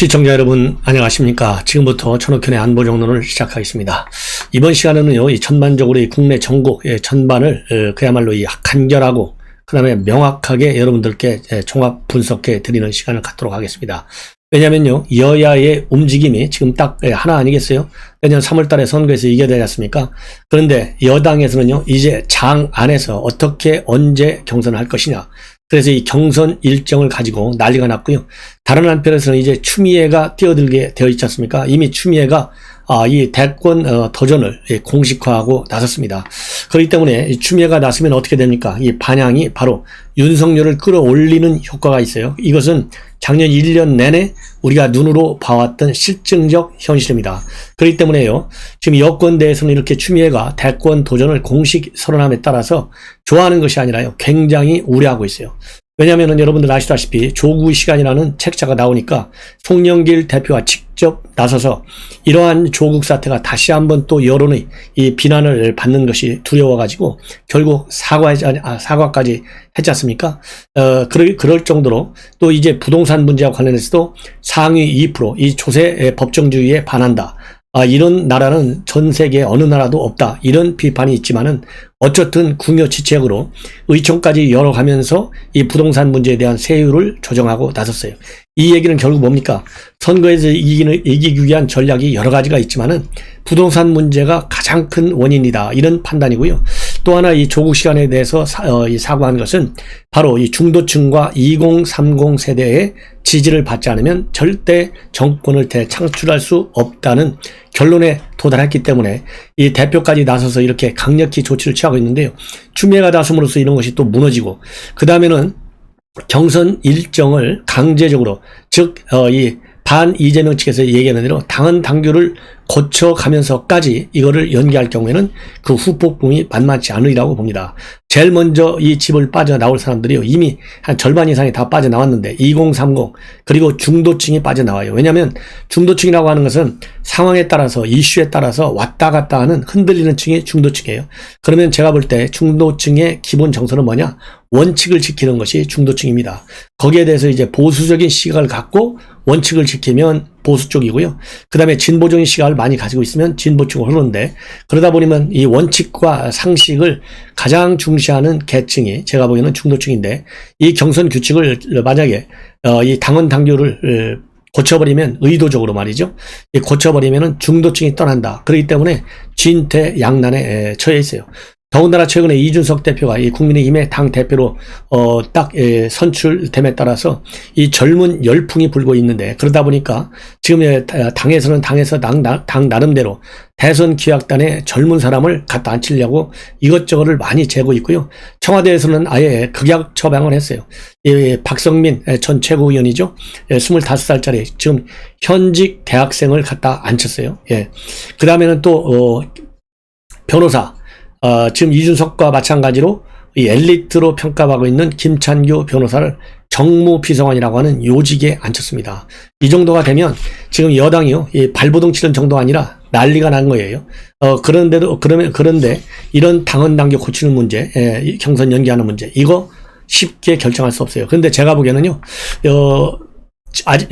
시청자 여러분 안녕하십니까. 지금부터 천옥현의 안보정론을 시작하겠습니다. 이번 시간에는요, 전반적으로 이 국내 전국 전반을 그야말로 이 간결하고 그 다음에 명확하게 여러분들께 종합 분석해 드리는 시간을 갖도록 하겠습니다. 왜냐면요, 여야의 움직임이 지금 딱 하나 아니겠어요? 내년 3월달에 선거에서 이겨야 되지 않습니까? 그런데 여당에서는요, 이제 장 안에서 어떻게 언제 경선을 할 것이냐. 그래서 이 경선 일정을 가지고 난리가 났고요. 다른 한편에서는 이제 추미애가 뛰어들게 되어 있지 않습니까? 이미 추미애가 이 대권 도전을 공식화하고 나섰습니다. 그렇기 때문에 이 추미애가 나서면 어떻게 됩니까? 이 반향이 바로 윤석열을 끌어올리는 효과가 있어요. 이것은 작년 1년 내내 우리가 눈으로 봐왔던 실증적 현실입니다. 그렇기 때문에요, 지금 여권대에서는 이렇게 추미애가 대권 도전을 공식 선언함에 따라서 좋아하는 것이 아니라요, 굉장히 우려하고 있어요. 왜냐하면 여러분들 아시다시피 조국 시간이라는 책자가 나오니까 송영길 대표가 직접 나서서 이러한 조국 사태가 다시 한번 또 여론의 이 비난을 받는 것이 두려워가지고 결국 사과까지 했지 않습니까? 그럴 정도로 또 이제 부동산 문제와 관련해서도 상위 2% 이 조세 법정주의에 반한다. 이런 나라는 전 세계 어느 나라도 없다. 이런 비판이 있지만은 어쨌든 궁여지책으로 의총까지 열어가면서 이 부동산 문제에 대한 세율을 조정하고 나섰어요. 이 얘기는 결국 뭡니까? 선거에서 이기기 위한 전략이 여러 가지가 있지만은 부동산 문제가 가장 큰 원인이다. 이런 판단이고요. 또 하나 이 조국 시간에 대해서 사과한 것은 바로 이 중도층과 2030 세대의 지지를 받지 않으면 절대 정권을 되창출할 수 없다는 결론에 도달했기 때문에 이 대표까지 나서서 이렇게 강력히 조치를 취하고 있는데요. 추미애가 나섬으로써 이런 것이 또 무너지고, 그 다음에는 경선 일정을 강제적으로, 즉 이 반 이재명 측에서 얘기하는 대로 당헌 당규를 거쳐가면서까지 이거를 연기할 경우에는 그 후폭풍이 만만치 않으리라고 봅니다. 제일 먼저 이 집을 빠져나올 사람들이요, 이미 한 절반 이상이 다 빠져나왔는데 2030 그리고 중도층이 빠져나와요. 왜냐하면 중도층이라고 하는 것은 상황에 따라서, 이슈에 따라서 왔다 갔다 하는 흔들리는 층이 중도층이에요. 그러면 제가 볼 때 중도층의 기본 정서는 뭐냐? 원칙을 지키는 것이 중도층입니다. 거기에 대해서 이제 보수적인 시각을 갖고 원칙을 지키면 보수 쪽이고요. 그 다음에 진보적인 시각을 많이 가지고 있으면 진보 쪽으로 흐르는데, 그러다 보면 이 원칙과 상식을 가장 중시하는 계층이 제가 보기에는 중도층인데, 이 경선 규칙을 만약에 이 당헌 당규를 고쳐버리면, 의도적으로 말이죠, 고쳐버리면은 중도층이 떠난다. 그렇기 때문에 진퇴양난에 처해 있어요. 더군다나 최근에 이준석 대표가 이 국민의힘의 당 대표로 딱 선출됨에 따라서 이 젊은 열풍이 불고 있는데, 그러다 보니까 지금 당에서는 당 나름대로 대선 기획단에 젊은 사람을 갖다 앉히려고 이것저것을 많이 재고 있고요. 청와대에서는 아예 극약 처방을 했어요. 박성민 전 최고위원이죠. 25살짜리 지금 현직 대학생을 갖다 앉혔어요. 그 다음에는 또 변호사, 지금 이준석과 마찬가지로 이 엘리트로 평가받고 있는 김찬규 변호사를 정무비서관이라고 하는 요직에 앉혔습니다. 이 정도가 되면 지금 여당이요, 이 발버둥 치는 정도가 아니라 난리가 난 거예요. 그런데 이런 당헌 당규 고치는 문제, 경선 연기하는 문제, 이거 쉽게 결정할 수 없어요. 그런데 제가 보기에는요,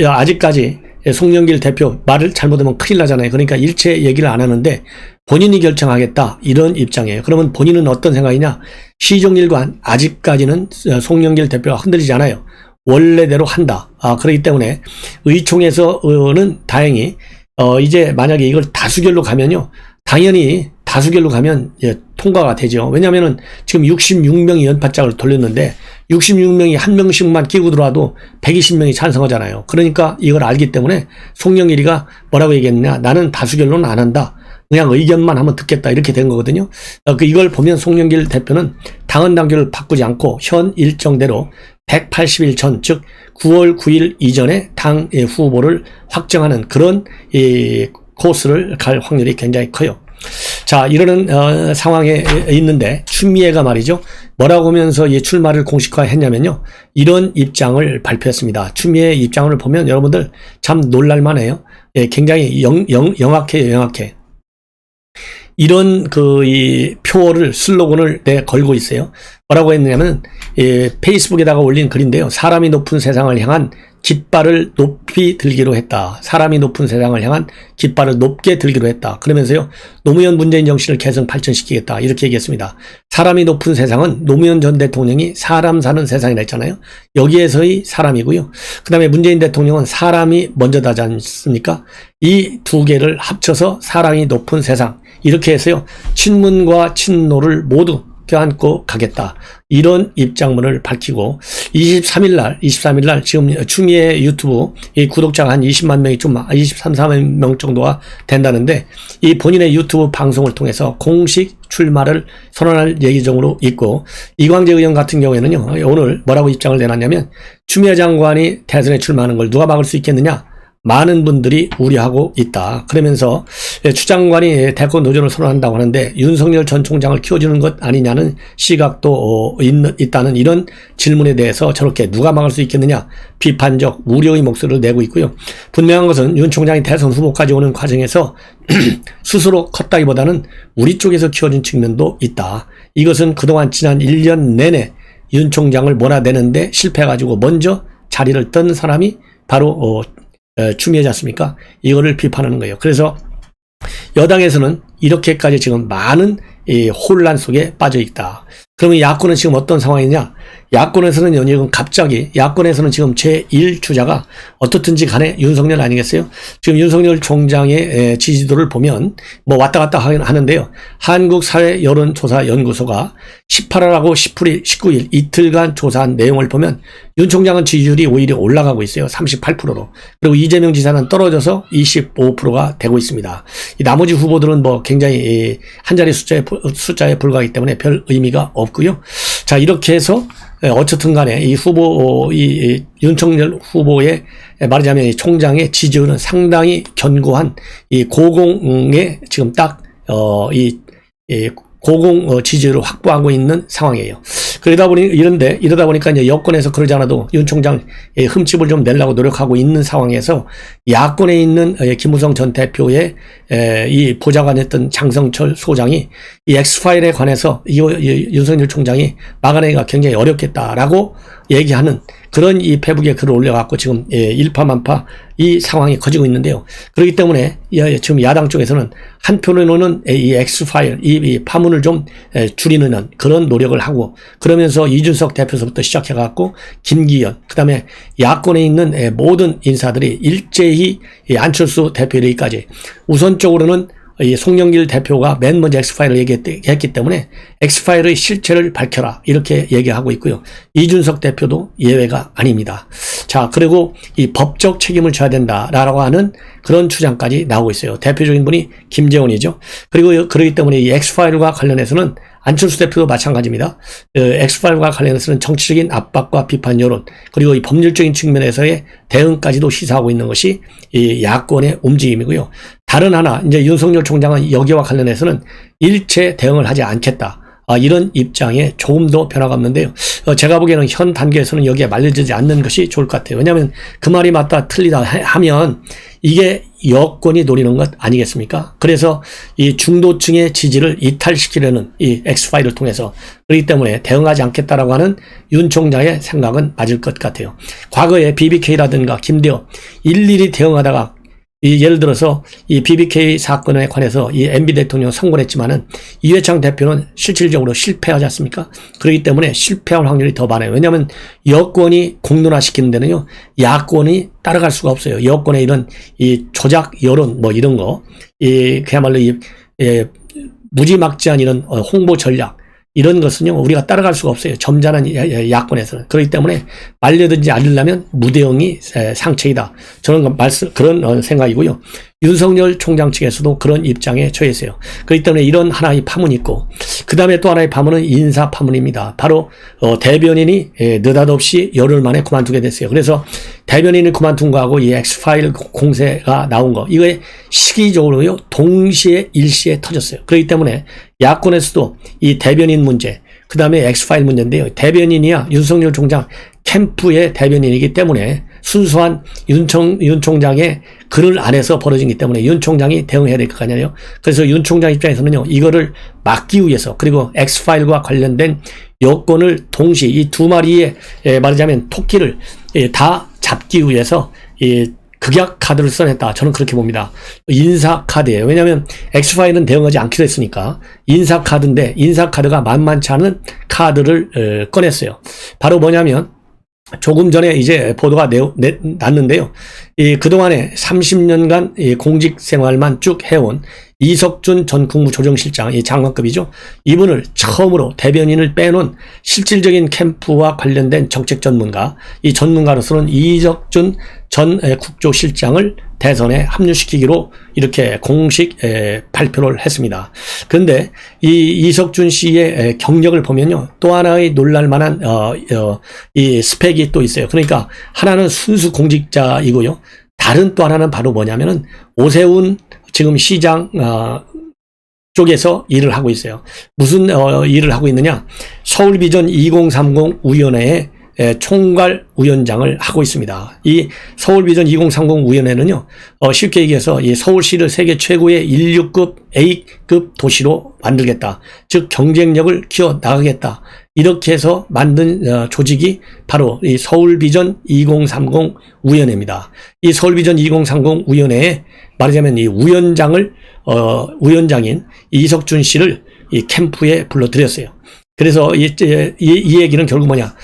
아직까지 송영길 대표 말을 잘못하면 큰일 나잖아요. 그러니까 일체 얘기를 안 하는데 본인이 결정하겠다, 이런 입장이에요. 그러면 본인은 어떤 생각이냐? 시종일관 아직까지는 송영길 대표가 흔들리지 않아요. 원래대로 한다. 그렇기 때문에 의총에서는 다행히 이제 만약에 이걸 다수결로 가면요, 당연히 다수결로 가면 통과가 되죠. 왜냐하면은 지금 66명이 연파장을 돌렸는데 66명이 한 명씩만 끼고 들어와도 120명이 찬성하잖아요. 그러니까 이걸 알기 때문에 송영길이가 뭐라고 얘기했느냐? 나는 다수결로는 안 한다. 그냥 의견만 한번 듣겠다. 이렇게 된 거거든요. 이걸 보면 송영길 대표는 당헌 당규를 바꾸지 않고 현 일정대로 180일 전, 즉 9월 9일 이전에 당 후보를 확정하는 그런 코스를 갈 확률이 굉장히 커요. 자, 이러는 상황에 있는데 추미애가 말이죠, 뭐라고 하면서 이 출마를 공식화했냐면요, 이런 입장을 발표했습니다. 추미애의 입장을 보면 여러분들 참 놀랄만해요. 굉장히 영악해. 이런 이 표어를, 슬로건을 걸고 있어요. 뭐라고 했느냐면 페이스북에다가 올린 글인데요. 사람이 높은 세상을 향한 깃발을 높이 들기로 했다. 사람이 높은 세상을 향한 깃발을 높게 들기로 했다. 그러면서요, 노무현 문재인 정신을 계승 발전시키겠다. 이렇게 얘기했습니다. 사람이 높은 세상은 노무현 전 대통령이 사람 사는 세상이라 했잖아요. 여기에서의 사람이고요. 그 다음에 문재인 대통령은 사람이 먼저다지 않습니까? 이 두 개를 합쳐서 사람이 높은 세상. 이렇게 해서요, 친문과 친노를 모두 껴안고 가겠다. 이런 입장문을 밝히고 23일 날 지금 추미애 유튜브 이 구독자가 한 20만 명이 좀 23만 명 정도가 된다는데 이 본인의 유튜브 방송을 통해서 공식 출마를 선언할 예정으로 있고 이광재 의원 같은 경우에는요. 오늘 뭐라고 입장을 내놨냐면 추미애 장관이 대선에 출마하는 걸 누가 막을 수 있겠느냐? 많은 분들이 우려하고 있다. 그러면서 추 장관이 대권 도전을 선언한다고 하는데 윤석열 전 총장을 키워주는 것 아니냐는 시각도 있다는 이런 질문에 대해서 저렇게 누가 막을 수 있겠느냐 비판적 우려의 목소리를 내고 있고요. 분명한 것은 윤 총장이 대선 후보까지 오는 과정에서 스스로 컸다기보다는 우리 쪽에서 키워준 측면도 있다. 이것은 그동안 지난 1년 내내 윤 총장을 몰아내는데 실패해가지고 먼저 자리를 떤 사람이 바로 추미애지 않습니까? 이거를 비판하는 거예요. 그래서 여당에서는 이렇게까지 지금 많은 이 혼란 속에 빠져 있다. 그러면 야권은 지금 어떤 상황이냐? 야권에서는 지금 갑자기 야권에서는 지금 제1주자가 어떻든지 간에 윤석열 아니겠어요? 지금 윤석열 총장의 지지도를 보면 뭐 왔다 갔다 하는데요. 한국사회여론조사연구소가 18일하고 19일 이틀간 조사한 내용을 보면 윤 총장은 지지율이 오히려 올라가고 있어요. 38%로. 그리고 이재명 지사는 떨어져서 25%가 되고 있습니다. 이 나머지 후보들은 뭐 굉장히 한 자리 숫자에 불과하기 때문에 별 의미가 없고요. 자, 이렇게 해서 어쨌든 간에 이 후보, 이 윤석열 후보의 말하자면 이 총장의 지지율은 상당히 견고한 이 고공에 지금 딱, 고공 지지율을 확보하고 있는 상황이에요. 이러다 보니까 이제 여권에서 그러지 않아도 윤 총장 흠집을 좀 내려고 노력하고 있는 상황에서 야권에 있는 김무성 전 대표의 이 보좌관이었던 장성철 소장이 이 엑스파일에 관해서 윤석열 총장이 막아내기가 굉장히 어렵겠다라고 얘기하는 그런 이 페북에 글을 올려갖고 지금 일파만파 이 상황이 커지고 있는데요. 그렇기 때문에 지금 야당 쪽에서는 한편으로는 이 엑스파일, 이 파문을 좀 줄이는 그런 노력을 하고 그러면서 이준석 대표서부터 시작해갖고 김기현, 그 다음에 야권에 있는 모든 인사들이 일제히 안철수 대표 이르기까지 우선적으로는 이 송영길 대표가 맨 먼저 엑스파일을 얘기했기 때문에 엑스파일의 실체를 밝혀라 이렇게 얘기하고 있고요. 이준석 대표도 예외가 아닙니다. 자, 그리고 이 법적 책임을 져야 된다라고 하는 그런 주장까지 나오고 있어요. 대표적인 분이 김재원이죠. 그리고 그렇기 때문에 이 엑스파일과 관련해서는 안철수 대표도 마찬가지입니다. 엑스파일과 관련해서는 정치적인 압박과 비판 여론 그리고 이 법률적인 측면에서의 대응까지도 시사하고 있는 것이 이 야권의 움직임이고요. 다른 하나 이제 윤석열 총장은 여기와 관련해서는 일체 대응을 하지 않겠다. 이런 입장에 조금 더 변화가 없는데요. 제가 보기에는 현 단계에서는 여기에 말려들지 않는 것이 좋을 것 같아요. 왜냐하면 그 말이 맞다 틀리다 하면 이게 여권이 노리는 것 아니겠습니까? 그래서 이 중도층의 지지를 이탈시키려는 이 엑스파일을 통해서 그렇기 때문에 대응하지 않겠다라고 하는 윤 총장의 생각은 맞을 것 같아요. 과거에 BBK라든가 김대엽 일일이 대응하다가 예를 들어서 이 BBK 사건에 관해서 이 MB 대통령 선고를 했지만은 이회창 대표는 실질적으로 실패하지 않습니까? 그렇기 때문에 실패할 확률이 더 많아요. 왜냐하면 여권이 공론화시키는 데는요, 야권이 따라갈 수가 없어요. 여권의 이런 이 조작 여론 뭐 이런 거, 그야말로 무지막지한 이런 홍보 전략, 이런 것은요, 우리가 따라갈 수가 없어요. 점잖은 야권에서는. 그렇기 때문에 말려든지 않으려면 무대응이 상책이다. 저는 그런 생각이고요. 윤석열 총장 측에서도 그런 입장에 처해 있어요. 그렇기 때문에 이런 하나의 파문이 있고, 그 다음에 또 하나의 파문은 인사 파문입니다. 바로 대변인이 느닷없이 열흘 만에 그만두게 됐어요. 그래서 대변인을 그만둔 거하고 이 엑스파일 공세가 나온 거, 이거에 시기적으로요 동시에 일시에 터졌어요. 그렇기 때문에 야권에서도 이 대변인 문제, 그 다음에 엑스파일 문제인데요. 대변인이야 윤석열 총장 캠프의 대변인이기 때문에 순수한 윤 총장의 글을 안에서 벌어지기 때문에 윤 총장이 대응해야 될 것 아니에요. 그래서 윤 총장 입장에서는요, 이거를 막기 위해서, 그리고 엑스파일과 관련된 여권을 동시에 이 두 마리의 말하자면 토끼를 다 잡기 위해서 이 극약 카드를 써냈다. 저는 그렇게 봅니다. 인사 카드예요. 왜냐하면 엑스파일은 대응하지 않기로 했으니까 인사 카드인데 인사 카드가 만만치 않은 카드를 꺼냈어요. 바로 뭐냐면 조금 전에 이제 보도가 났는데요. 그동안에 30년간 공직 생활만 쭉 해온 이석준 전 국무조정실장, 장관급이죠. 이분을 처음으로 대변인을 빼놓은 실질적인 캠프와 관련된 정책 전문가, 이 전문가로서는 이석준 전 국조실장을 대선에 합류시키기로 이렇게 공식 발표를 했습니다. 그런데 이 이석준 씨의 경력을 보면요, 또 하나의 놀랄만한 이 스펙이 또 있어요. 그러니까 하나는 순수 공직자이고요, 다른 또 하나는 바로 뭐냐면은 오세훈 지금 시장 쪽에서 일을 하고 있어요. 무슨 일을 하고 있느냐? 서울비전 2030 위원회의 총괄 위원장을 하고 있습니다. 이 서울비전 2030 위원회는요, 쉽게 얘기해서 이 서울시를 세계 최고의 인류급 A급 도시로 만들겠다. 즉 경쟁력을 키워 나가겠다. 이렇게 해서 만든 조직이 바로 이 서울비전 2030 위원회입니다. 이 서울비전 2030 위원회에 말하자면 이 위원장인 이석준 씨를 이 캠프에 불러들였어요. 그래서 이 얘기는 결국 뭐냐?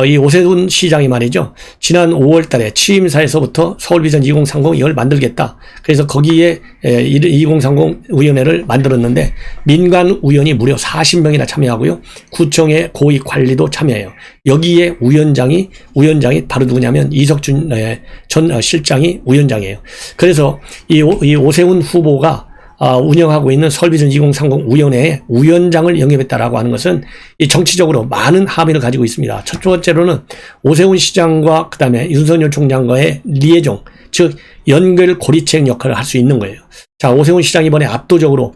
이 오세훈 시장이 말이죠. 지난 5월 달에 취임사에서부터 서울비전 2030 이걸 만들겠다. 그래서 거기에 2030 위원회를 만들었는데 민간 위원이 무려 40명이나 참여하고요. 구청의 고위 관리도 참여해요. 여기에 위원장이 바로 누구냐면 이석준 전 실장이 위원장이에요. 그래서 이 오세훈 후보가 운영하고 있는 서울비전 2030 위원회에 위원장을 영입했다라고 하는 것은 이 정치적으로 많은 함의를 가지고 있습니다. 첫 번째로는 오세훈 시장과 그다음에 윤석열 총장과의 리에종, 즉 연결 고리책 역할을 할 수 있는 거예요. 자, 오세훈 시장이 이번에 압도적으로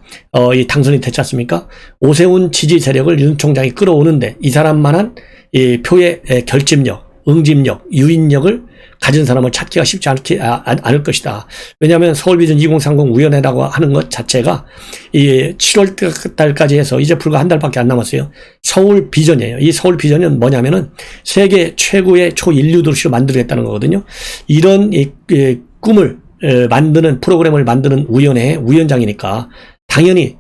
이 당선이 됐지 않습니까? 오세훈 지지 세력을 윤 총장이 끌어오는데 이 사람만한 이 표의 결집력, 응집력, 유인력을 가진 사람을 찾기가 쉽지 않을 것이다. 왜냐하면 서울비전 2030 위원회라고 하는 것 자체가 이 7월 달까지 해서 이제 불과 한 달밖에 안 남았어요. 서울비전이에요. 이 서울비전은 뭐냐면은 세계 최고의 초인류 도시로 만들겠다는 거거든요. 이런 꿈을 만드는 프로그램을 만드는 위원회의 위원장이니까 당연히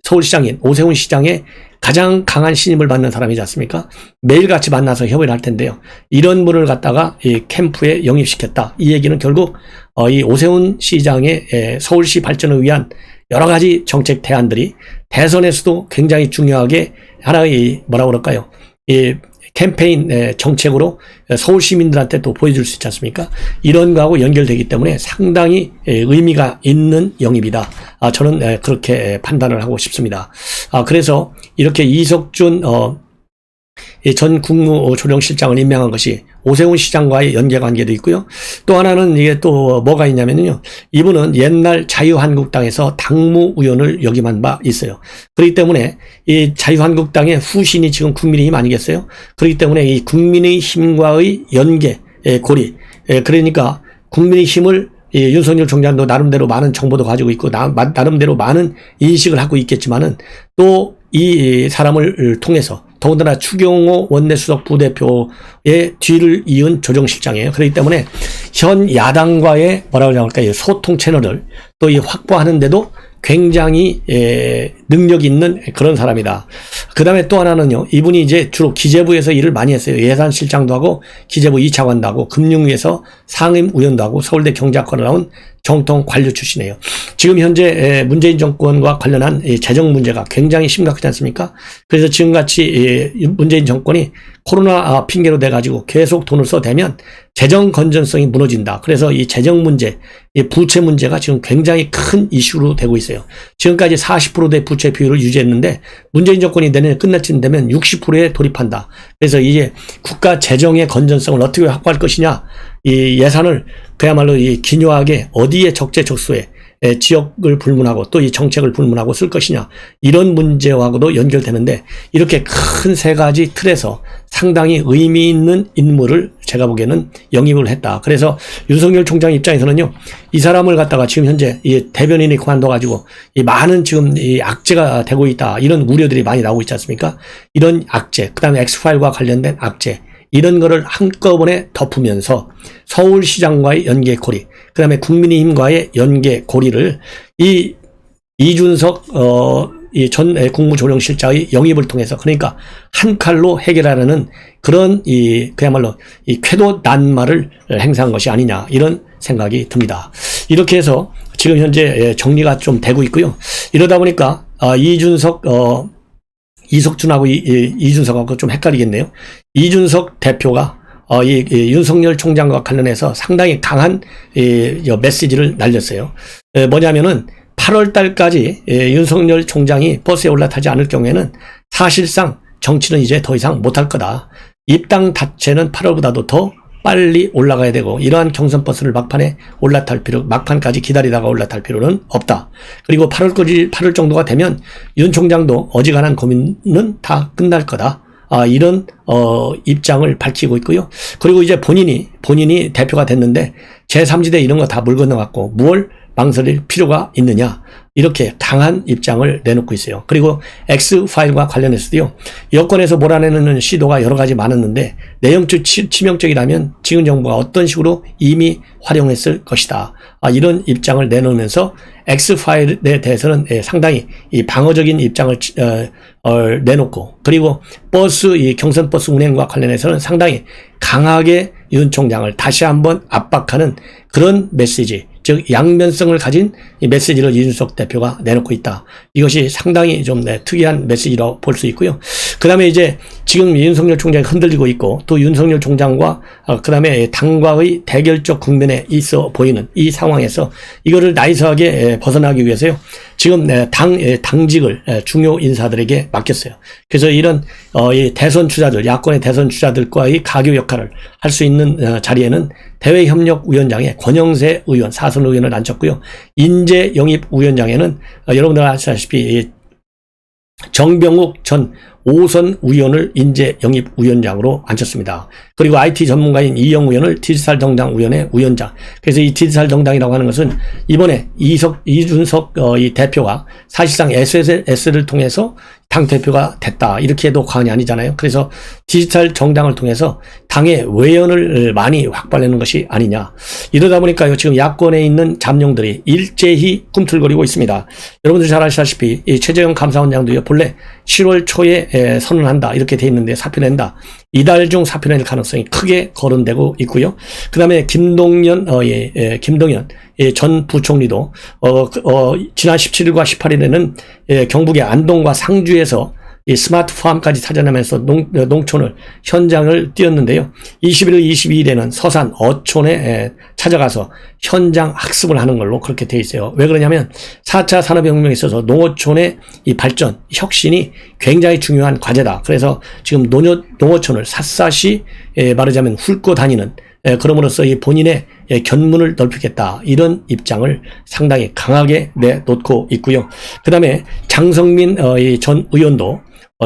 서울시장인 오세훈 시장의 가장 강한 신임을 받는 사람이지 않습니까? 매일같이 만나서 협의를 할 텐데요. 이런 분을 갖다가 이 캠프에 영입시켰다. 이 얘기는 결국 이 오세훈 시장의 서울시 발전을 위한 여러 가지 정책 대안들이 대선에서도 굉장히 중요하게 하나의 뭐라고 그럴까요? 이 캠페인 정책으로 서울 시민들한테 또 보여줄 수 있지 않습니까? 이런 거하고 연결되기 때문에 상당히 의미가 있는 영입이다. 저는 그렇게 판단을 하고 싶습니다. 그래서 이렇게 이석준 전 국무조정실장을 임명한 것이 오세훈 시장과의 연계관계도 있고요. 또 하나는 이게 또 뭐가 있냐면요. 이분은 옛날 자유한국당에서 당무위원을 역임한 바 있어요. 그렇기 때문에 이 자유한국당의 후신이 지금 국민의힘 아니겠어요? 그렇기 때문에 이 국민의힘과의 연계, 고리. 그러니까 국민의힘을 윤석열 총장도 나름대로 많은 정보도 가지고 있고 나름대로 많은 인식을 하고 있겠지만은 또 이 사람을 통해서 더군다나 추경호 원내수석 부대표의 뒤를 이은 조정실장이에요. 그렇기 때문에 현 야당과의 뭐라고 할까요? 소통 채널을 또 이 확보하는데도 굉장히 능력 있는 그런 사람이다. 그 다음에 또 하나는요. 이분이 이제 주로 기재부에서 일을 많이 했어요. 예산실장도 하고 기재부 2차관도 하고 금융위에서 상임위원도 하고 서울대 경제학과를 나온 정통 관료 출신이에요. 지금 현재 문재인 정권과 관련한 재정 문제가 굉장히 심각하지 않습니까? 그래서 지금같이 문재인 정권이 코로나 핑계로 돼가지고 계속 돈을 써대면 재정 건전성이 무너진다. 그래서 이 재정 문제, 이 부채 문제가 지금 굉장히 큰 이슈로 되고 있어요. 지금까지 40%대 부채 비율을 유지했는데 문재인 정권이 내년에 끝날 쯤 되면 60%에 돌입한다. 그래서 이제 국가 재정의 건전성을 어떻게 확보할 것이냐, 이 예산을 그야말로 이 기묘하게 어디에 적재적소에 지역을 불문하고 또 이 정책을 불문하고 쓸 것이냐, 이런 문제하고도 연결되는데 이렇게 큰 세 가지 틀에서 상당히 의미 있는 인물을 제가 보기에는 영입을 했다. 그래서 윤석열 총장 입장에서는요, 이 사람을 갖다가 지금 현재 이 대변인이 그만둬가지고 이 많은 지금 이 악재가 되고 있다, 이런 우려들이 많이 나오고 있지 않습니까? 이런 악재, 그 다음에 엑스파일과 관련된 악재, 이런 거를 한꺼번에 덮으면서 서울시장과의 연계고리, 그 다음에 국민의힘과의 연계고리를 이 이준석 이 전 국무조정실장의 영입을 통해서, 그러니까 한 칼로 해결하려는 그런 그야말로 이 쾌도 난마를 행사한 것이 아니냐, 이런 생각이 듭니다. 이렇게 해서 지금 현재 정리가 좀 되고 있고요. 이러다 보니까 이석준하고 이준석하고 좀 헷갈리겠네요. 이준석 대표가 이 윤석열 총장과 관련해서 상당히 강한 메시지를 날렸어요. 뭐냐면은 8월 달까지 윤석열 총장이 버스에 올라타지 않을 경우에는 사실상 정치는 이제 더 이상 못할 거다. 입당 자체는 8월보다도 더 빨리 올라가야 되고, 이러한 경선 버스를 막판까지 기다리다가 올라탈 필요는 없다. 그리고 8월 정도가 되면 윤 총장도 어지간한 고민은 다 끝날 거다. 이런 입장을 밝히고 있고요. 그리고 이제 본인이 대표가 됐는데 제3지대 이런 거 다 물 건너갔고 뭘 망설일 필요가 있느냐, 이렇게 강한 입장을 내놓고 있어요. 그리고 X파일과 관련해서도요, 여권에서 몰아내는 시도가 여러 가지 많았는데 내용적 치명적이라면 지금 정부가 어떤 식으로 이미 활용했을 것이다. 이런 입장을 내놓으면서 X파일에 대해서는 상당히 이 방어적인 입장을 내놓고, 그리고 이 경선버스 운행과 관련해서는 상당히 강하게 윤 총장을 다시 한번 압박하는 그런 메시지, 즉 양면성을 가진 이 메시지를 이준석 대표가 내놓고 있다. 이것이 상당히 좀 특이한 메시지라고 볼 수 있고요. 그 다음에 이제 지금 윤석열 총장이 흔들리고 있고, 또 윤석열 총장과 그 다음에 당과의 대결적 국면에 있어 보이는 이 상황에서 이거를 나이스하게 벗어나기 위해서요, 지금 당직을 중요 인사들에게 맡겼어요. 그래서 이런 이 대선 주자들, 야권의 대선 주자들과의 가교 역할을 할 수 있는 자리에는 대외협력위원장에 권영세 의원, 사선 의원을 앉혔고요. 인재영입위원장에는 여러분들 아시다시피 정병욱 전 5선 의원을 인재영입위원장으로 앉혔습니다. 그리고 IT 전문가인 이영 의원을 디지털정당위원회 위원장. 그래서 이 디지털정당이라고 하는 것은 이번에 이준석 이 대표가 사실상 SS를 통해서 당대표가 됐다, 이렇게 해도 과언이 아니잖아요. 그래서 디지털 정당을 통해서 당의 외연을 많이 확보하려는 것이 아니냐. 이러다 보니까요, 지금 야권에 있는 잠룡들이 일제히 꿈틀거리고 있습니다. 여러분들 잘 아시다시피 이 최재형 감사원장도요, 본래 7월 초에 선언한다 이렇게 돼 있는데 사표낸다. 이달 중 사표낼 가능성이 크게 거론되고 있고요. 그 다음에 김동연 전 부총리도 지난 17일과 18일에는 경북의 안동과 상주에서 이 스마트팜까지 찾아내면서 농촌을 현장을 뛰었는데요. 21일, 22일에는 서산 어촌에 찾아가서 현장 학습을 하는 걸로 그렇게 돼 있어요. 왜 그러냐면 4차 산업혁명에 있어서 농어촌의 이 발전, 혁신이 굉장히 중요한 과제다. 그래서 지금 농어촌을 샅샅이 말하자면 훑고 다니는, 그럼으로써 이 본인의 견문을 넓히겠다, 이런 입장을 상당히 강하게 내놓고 있고요. 그 다음에 장성민 전 의원도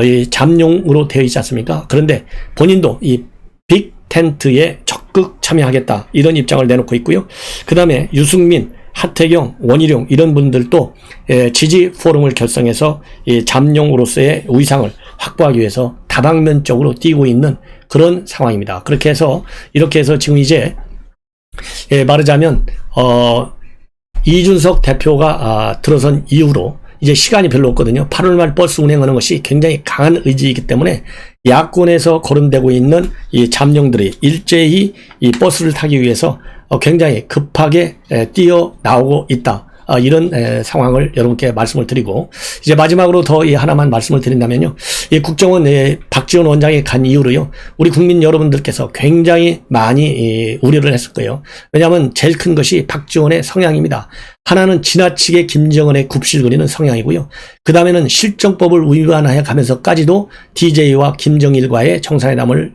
이 잠룡으로 되어 있지 않습니까? 그런데 본인도 이 빅 텐트에 적극 참여하겠다, 이런 입장을 내놓고 있고요. 그 다음에 유승민, 하태경, 원희룡 이런 분들도 지지 포럼을 결성해서 이 잠룡으로서의 위상을 확보하기 위해서 다방면적으로 뛰고 있는 그런 상황입니다. 이렇게 해서 지금 이제 말하자면 이준석 대표가 들어선 이후로 이제 시간이 별로 없거든요. 8월 말 버스 운행하는 것이 굉장히 강한 의지이기 때문에 야권에서 거론되고 있는 이 잠룡들이 일제히 이 버스를 타기 위해서 굉장히 급하게 뛰어나오고 있다. 이런 상황을 여러분께 말씀을 드리고, 이제 마지막으로 더 하나만 말씀을 드린다면요, 이 국정원 박지원 원장이 간 이후로요, 우리 국민 여러분들께서 굉장히 많이 우려를 했을 거예요. 왜냐하면 제일 큰 것이 박지원의 성향입니다. 하나는 지나치게 김정은의 굽실거리는 성향이고요. 그 다음에는 실정법을 위반하여 가면서까지도 DJ와 김정일과의 정상회담을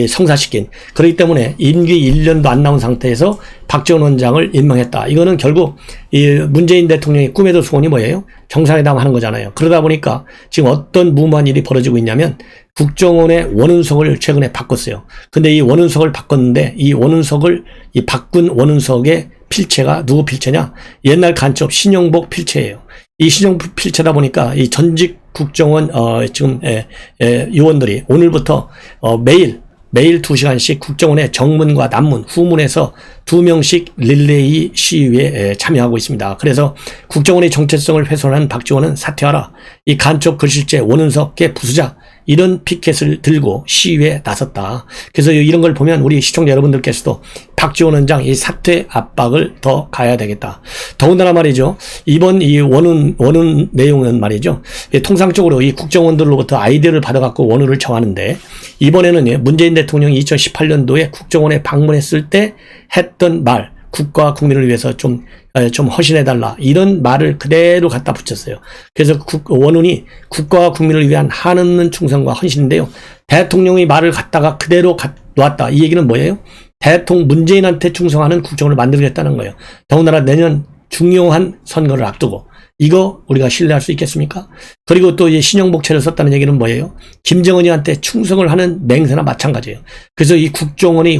성사시킨, 그렇기 때문에 임기 1년도 안 나온 상태에서 박지원 원장을 임명했다. 이거는 결국 이 문재인 대통령의 꿈에도 소원이 뭐예요? 정상회담 하는 거잖아요. 그러다 보니까 지금 어떤 무모한 일이 벌어지고 있냐면, 국정원의 원은석을 최근에 바꿨어요. 근데 이 원은석을 바꿨는데, 이 바꾼 원은석의 필체가 누구 필체냐? 옛날 간첩 신영복 필체예요. 이 신영복 필체다 보니까 이 전직 국정원 지금 요원들이 오늘부터 매일 매일 2시간씩 국정원의 정문과 남문, 후문에서 2명씩 릴레이 시위에 참여하고 있습니다. 그래서 국정원의 정체성을 훼손한 박지원은 사퇴하라, 이 간첩 글실제 원은석의 부수자, 이런 피켓을 들고 시위에 나섰다. 그래서 이런 걸 보면 우리 시청자 여러분들께서도 박지원 원장 이 사퇴 압박을 더 가야 되겠다. 더군다나 말이죠, 이번 이 원훈 내용은 말이죠, 통상적으로 이 국정원들로부터 아이디어를 받아갖고 원훈을 정하는데, 이번에는 문재인 대통령이 2018년도에 국정원에 방문했을 때 했던 말, 국가와 국민을 위해서 좀 헌신해달라, 이런 말을 그대로 갖다 붙였어요. 그래서 원훈이 국가와 국민을 위한 한없는 충성과 헌신인데요, 대통령의 말을 갖다가 그대로 놨다. 이 얘기는 뭐예요? 문재인한테 충성하는 국정을 만들겠다는 거예요. 더군다나 내년 중요한 선거를 앞두고 이거 우리가 신뢰할 수 있겠습니까? 그리고 또 이 신형복체를 썼다는 얘기는 뭐예요? 김정은이한테 충성을 하는 맹세나 마찬가지예요. 그래서 이 국정원은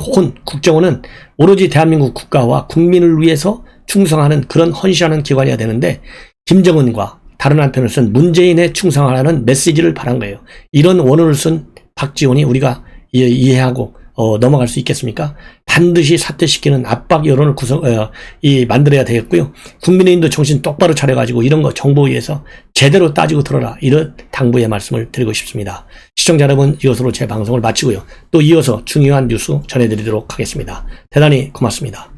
오로지 대한민국 국가와 국민을 위해서 충성하는 그런 헌신하는 기관이어야 되는데, 김정은과 다른 한편을 쓴 문재인에 충성하라는 메시지를 바란 거예요. 이런 원어를 쓴 박지원이 우리가 이해하고 넘어갈 수 있겠습니까? 반드시 사퇴시키는 압박 여론을 만들어야 되겠고요. 국민의힘도 정신 똑바로 차려가지고 이런 거 정보위에서 제대로 따지고 들어라, 이런 당부의 말씀을 드리고 싶습니다. 시청자 여러분, 이것으로 제 방송을 마치고요, 또 이어서 중요한 뉴스 전해드리도록 하겠습니다. 대단히 고맙습니다.